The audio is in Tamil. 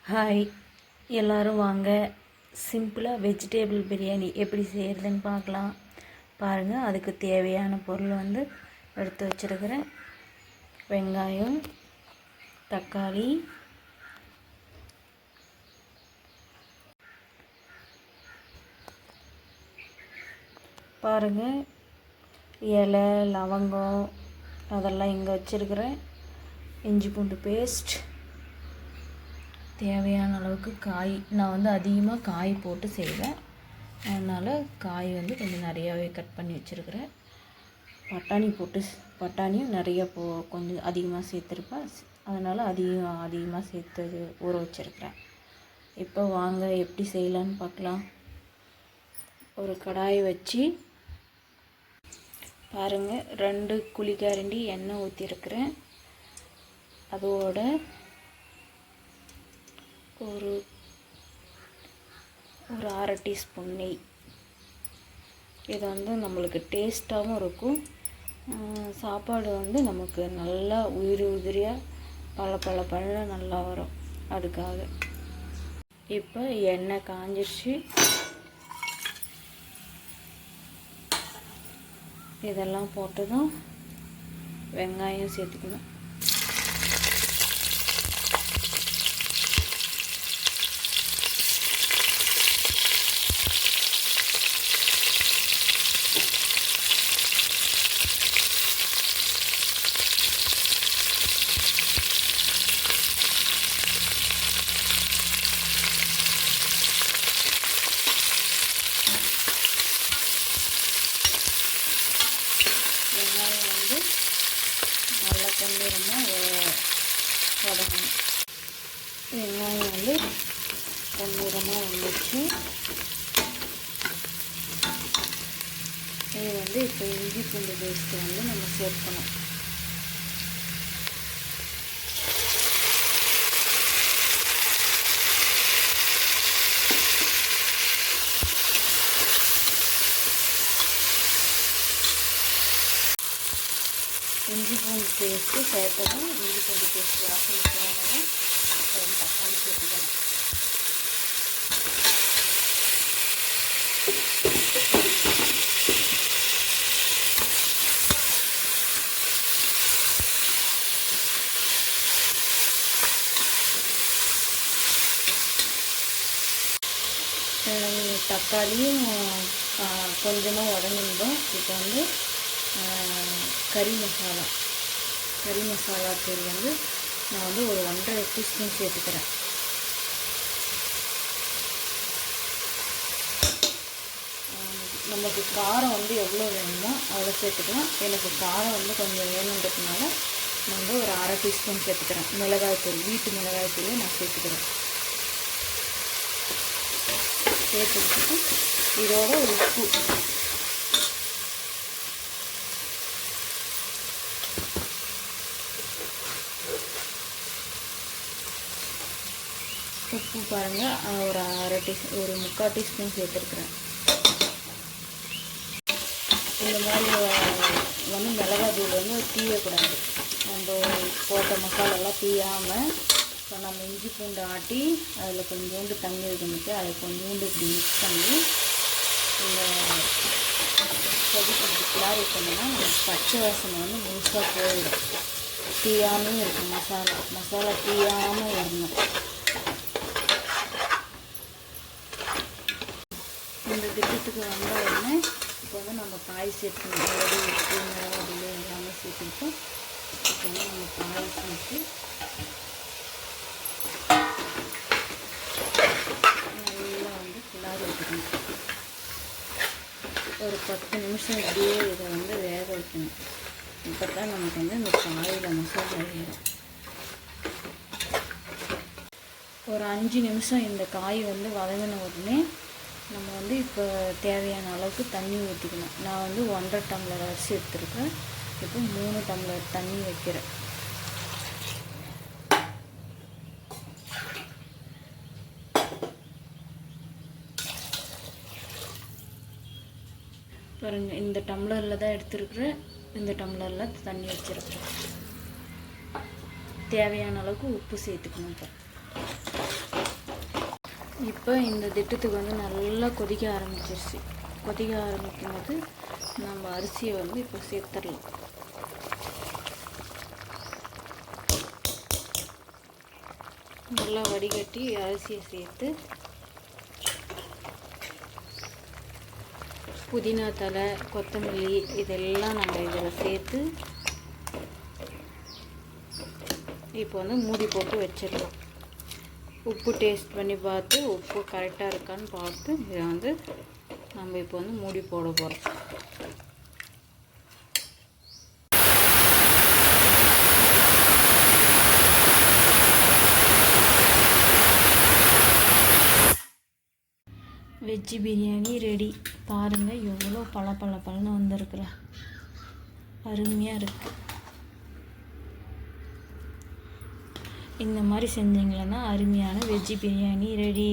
ஹாய் எல்லோரும் வாங்க, சிம்பிளாக வெஜிடேபிள் பிரியாணி எப்படி செய்கிறதுன்னு பார்க்கலாம். பாருங்கள், அதுக்கு தேவையான பொருள் எடுத்து வச்சுருக்கிறேன். வெங்காயம், தக்காளி, பாருங்கள் இலை, லவங்கம் அதெல்லாம் இங்கே வச்சுருக்கிறேன். இஞ்சி பூண்டு பேஸ்ட், தேவையான அளவுக்கு காய். நான் அதிகமாக காய் போட்டு செய்வேன், அதனால் காய் கொஞ்சம் நிறையாவே கட் பண்ணி வச்சுருக்கிறேன். பட்டாணியும் நிறைய கொஞ்சம் அதிகமாக சேர்த்துருப்பேன், அதனால் அதிகமாக சேர்த்து ஊற வச்சுருக்கிறேன். இப்போ வாங்க எப்படி செய்யலான்னு பார்க்கலாம். ஒரு கடாயை வச்சு பாருங்கள், 2 குழிக்கரண்டி எண்ணெய் ஊற்றிருக்கிறேன். அதோட ஒரு 1/2 டீஸ்பூன் நெய். இது நம்மளுக்கு டேஸ்ட்டாகவும் இருக்கும். சாப்பாடு நமக்கு நல்லா உதிரியாக பல நல்லா வரும். அதுக்காக இப்போ எண்ணெய் காஞ்சிருச்சு. இதெல்லாம் போட்டதும் வெங்காயம் சேர்த்துக்கணும். நல்லா பொன்னிறமாக வதங்கணும். வெங்காயம் பொன்னிறமாக வந்துச்சு. இது இப்போ இஞ்சி பூண்டு பேஸ்ட்டு நம்ம சேர்க்கணும். இஞ்சி பூண்டு பேஸ்ட்டு சேர்த்ததும் இஞ்சி பூண்டு பேஸ்ட்டு வாசனை போனதும் தக்காளி சேர்த்துக்கணும். தக்காளியும் கொஞ்சமாக உடஞ்சிருந்தோம். இப்போ கறி மசாலா தூள் நான் ஒரு 1.5 டீஸ்பூன் சேர்த்துக்கிறேன். நமக்கு காரம் எவ்வளோ வேணுமோ அவ்வளோ சேர்த்துக்கலாம். எனக்கு காரம் கொஞ்சம் வேணுன்றதுனால நான் ஒரு 1/2 டீஸ்பூன் சேர்த்துக்கிறேன். மிளகாய்த்தூள், வீட்டு மிளகாய்த்தூள் நான் சேர்த்துக்கிறேன். சேர்த்துக்கிட்டு இதோட உப்பு, பாருங்கள், ஒரு 3/4 டீஸ்பூன் சேர்த்துருக்குறேன். இந்த மாதிரி மிளகாத்தூள் தீயக்கூடாது. நம்ம போட்ட மசாலாலாம் தீயாமல் இப்போ நம்ம இஞ்சி பூண்டு ஆட்டி அதில் கொஞ்சோண்டு தண்ணி ஊற்றிட்டு அதை கொஞ்சோண்டு இப்படி மிக்ஸ் பண்ணி இந்த கொதிக்கு கிளாரி பண்ணோன்னா நமக்கு பச்சை வாசனை முழுசாக போயிடும். தீயாமல் இருக்கும். மசாலா தீயாமல் வரணும். இந்த திட்டத்துக்கு வந்த உடனே இப்போ நம்ம காய் சேர்த்துக்கணும். ஆல்ரெடி உப்பு, மிளகாய் எல்லாமே சேர்த்துக்கிட்டோம். இப்போ நம்ம காய் சேர்த்து நல்லா கிளாரி வைக்கணும். ஒரு 10 நிமிஷம் இப்படியே இதை வேக வைக்கணும். இப்போ தான் நமக்கு இந்த காயில் மசாலா ஏறும். ஒரு 5 நிமிஷம் இந்த காய் வதங்கின உடனே நம்ம இப்போ தேவையான அளவுக்கு தண்ணி ஊற்றிக்கணும். நான் 1.5 டம்ளர் அரிசி எடுத்துருக்கேன். இப்போ 3 டம்ளர் தண்ணி வைக்கிறேன். பாருங்கள், இந்த டம்ளரில் தான் எடுத்துருக்குறேன். இந்த டம்ளரில் தண்ணி வச்சுருக்கேன். தேவையான அளவுக்கு உப்பு சேர்த்துக்கணும். இப்போ இப்போ இந்த திட்டத்துக்கு வந்து நல்லா கொதிக்க ஆரம்பிச்சிருச்சு. கொதிக்க ஆரம்பிக்கும் போது நம்ம அரிசியை வந்து இப்போ சேர்த்துடலாம். நல்லா வடிகட்டி அரிசியை சேர்த்து புதினா தழை, கொத்தமல்லி இதெல்லாம் நம்ம இதில் சேர்த்து இப்போ வந்து மூடி போட்டு வச்சிடலாம். உப்பு டேஸ்ட் பண்ணி பார்த்து உப்பு கரெக்டாக இருக்கான்னு பார்த்து இதை வந்து நம்ம இப்போ வந்து மூடி போட போகிறோம். Veg biryani ready. பாருங்கள் எவ்வளோ பழன்னு வந்திருக்குற, அருமையாக இருக்குது. இந்த மாதிரி செஞ்சீங்களன்னா அருமையான வெஜ்ஜு பிரியாணி ரெடி.